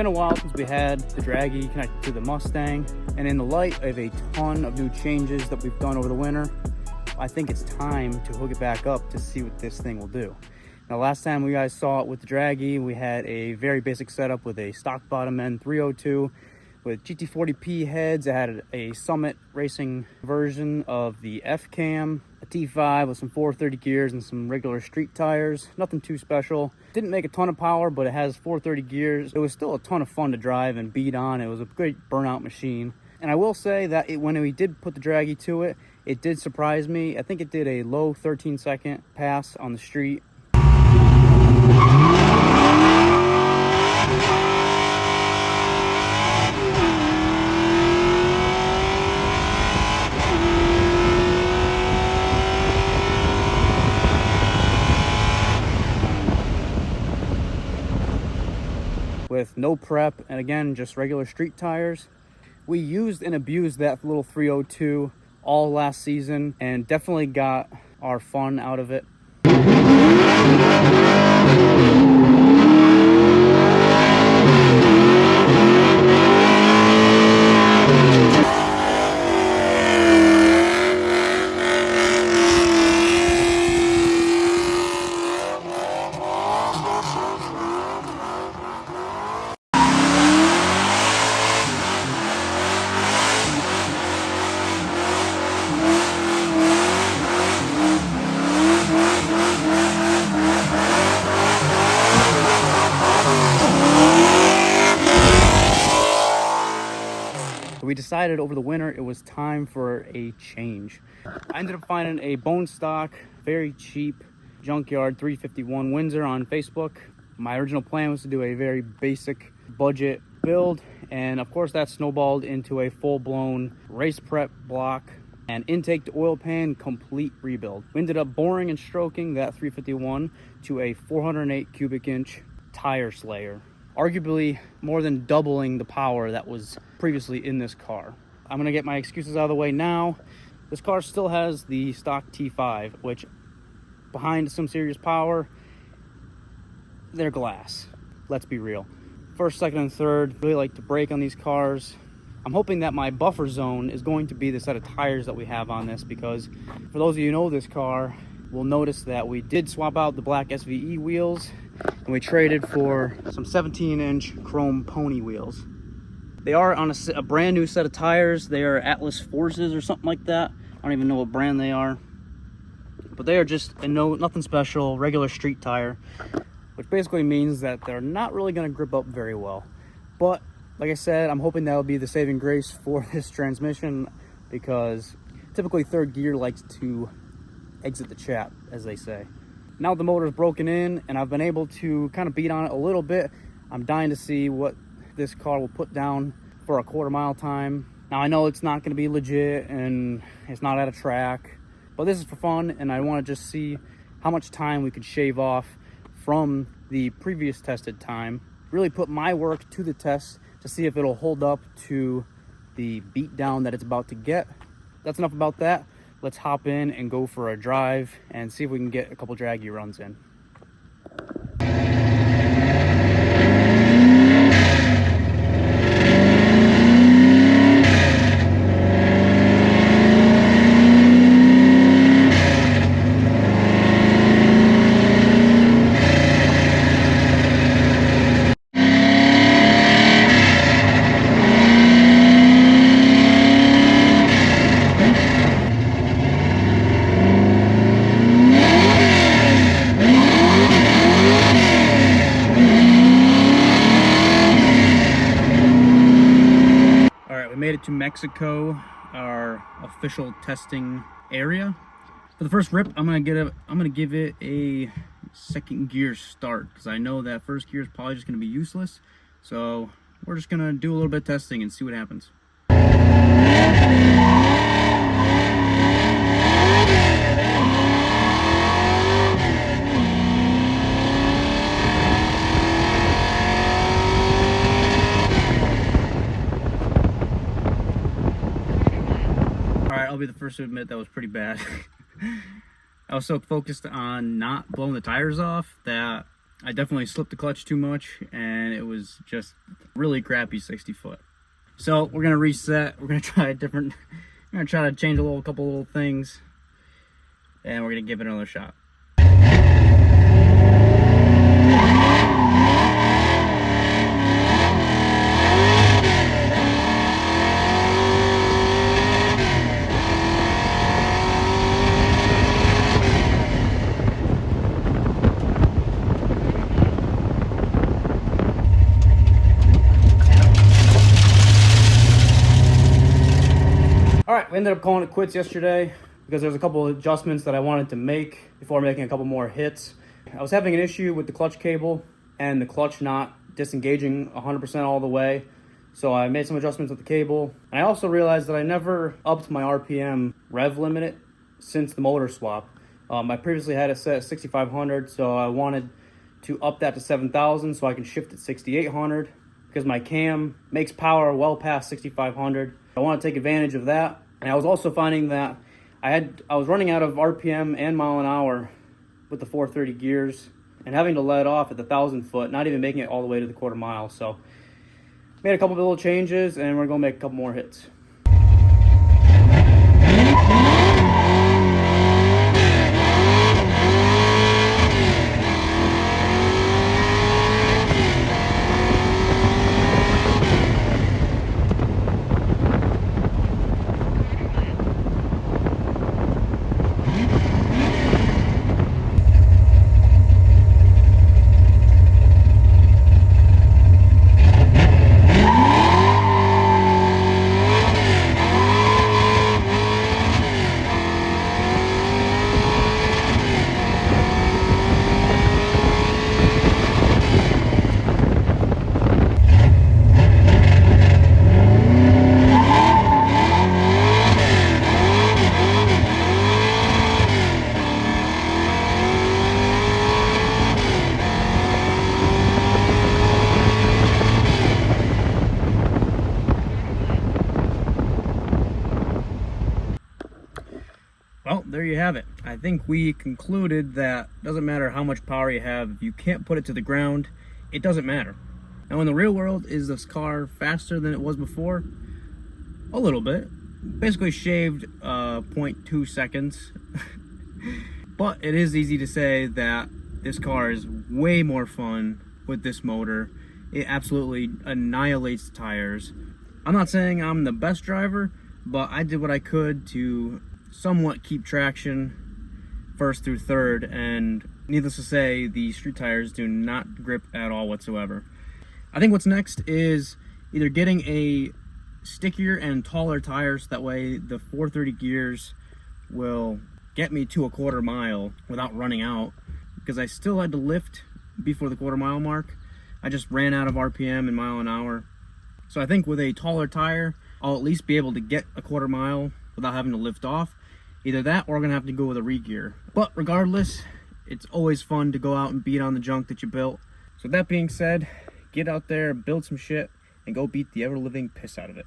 been a while since we had the Dragy connected to the Mustang, and in the light of a ton of new changes that we've done over the winter, I think it's time to hook it back up to see what this thing will do. Now, last time you guys saw it with the Dragy, we had a very basic setup with a stock bottom end 302 with GT40P heads. It had a Summit racing version of the F-Cam, a T5 with some 430 gears and some regular street tires. Nothing too special. Didn't make a ton of power, but it has 430 gears. It was still a ton of fun to drive and beat on. It was a great burnout machine. And I will say that when we did put the Dragy to it, it did surprise me. I think it did a low 13-second pass on the street. With no prep, and again, just regular street tires. We used and abused that little 302 all last season and definitely got our fun out of it. We decided over the winter it was time for a change. I ended up finding a bone stock, very cheap junkyard 351 Windsor on Facebook. My original plan was to do a very basic budget build, and of course that snowballed into a full-blown race prep block and intake to oil pan complete rebuild. We ended up boring and stroking that 351 to a 408 cubic inch tire slayer, arguably more than doubling the power that was previously in this car. I'm gonna get my excuses out of the way now. This car still has the stock T5, which behind some serious power, they're glass. Let's be real. First, second, and third, really like to brake on these cars. I'm hoping that my buffer zone is going to be the set of tires that we have on this, because for those of you who know this car, will notice that we did swap out the black SVE wheels and we traded for some 17-inch chrome pony wheels. They are on a brand new set of tires. They are Atlas Forces or something like that. I don't even know what brand they are, but they are just nothing special, regular street tire, which basically means that they're not really going to grip up very well. But like I said, I'm hoping that'll be the saving grace for this transmission, because typically third gear likes to exit the chat, as they say. Now the motor's broken in and I've been able to kind of beat on it a little bit. I'm dying to see what this car will put down for a quarter-mile time. Now I know it's not going to be legit and it's not at a track, but this is for fun, and I want to just see how much time we could shave off from the previous tested time. Really put my work to the test to see if it'll hold up to the beat down that it's about to get. That's enough about that. Let's hop in and go for a drive and see if we can get a couple Dragy runs in. Made it to Mexico, our official testing area. For the first rip, I'm gonna give it a second gear start, because I know that first gear is probably just gonna be useless. So we're just gonna do a little bit of testing and see what happens. I'll be the first to admit that was pretty bad. I was so focused on not blowing the tires off that I definitely slipped the clutch too much, and it was just really crappy 60 foot. So we're gonna reset. We're gonna try a different. We're gonna try to change a couple little things, and we're gonna give it another shot. All right, we ended up calling it quits yesterday because there's a couple of adjustments that I wanted to make before making a couple more hits. I was having an issue with the clutch cable and the clutch not disengaging 100% all the way. So I made some adjustments with the cable. And I also realized that I never upped my RPM rev limit since the motor swap. I previously had it set at 6,500, so I wanted to up that to 7,000 so I can shift at 6,800 because my cam makes power well past 6,500. I want to take advantage of that. And I was also finding that I was running out of RPM and mile an hour with the 430 gears and having to let off at the 1,000 foot, not even making it all the way to the quarter mile. So made a couple of little changes, and we're going to make a couple more hits. Well, there you have it. I think we concluded that it doesn't matter how much power you have, if you can't put it to the ground, it doesn't matter. Now in the real world, is this car faster than it was before? A little bit. Basically shaved 0.2 seconds. But it is easy to say that this car is way more fun with this motor. It absolutely annihilates the tires. I'm not saying I'm the best driver, but I did what I could to somewhat keep traction first through third, and needless to say, the street tires do not grip at all whatsoever. I think what's next is either getting a stickier and taller tires, that way the 430 gears will get me to a quarter mile without running out, because I still had to lift before the quarter mile mark. I just ran out of RPM and mile an hour. So I think with a taller tire, I'll at least be able to get a quarter mile without having to lift off. Either that, or we're gonna have to go with a re-gear. But regardless, it's always fun to go out and beat on the junk that you built. So that being said, get out there, build some shit, and go beat the ever-living piss out of it.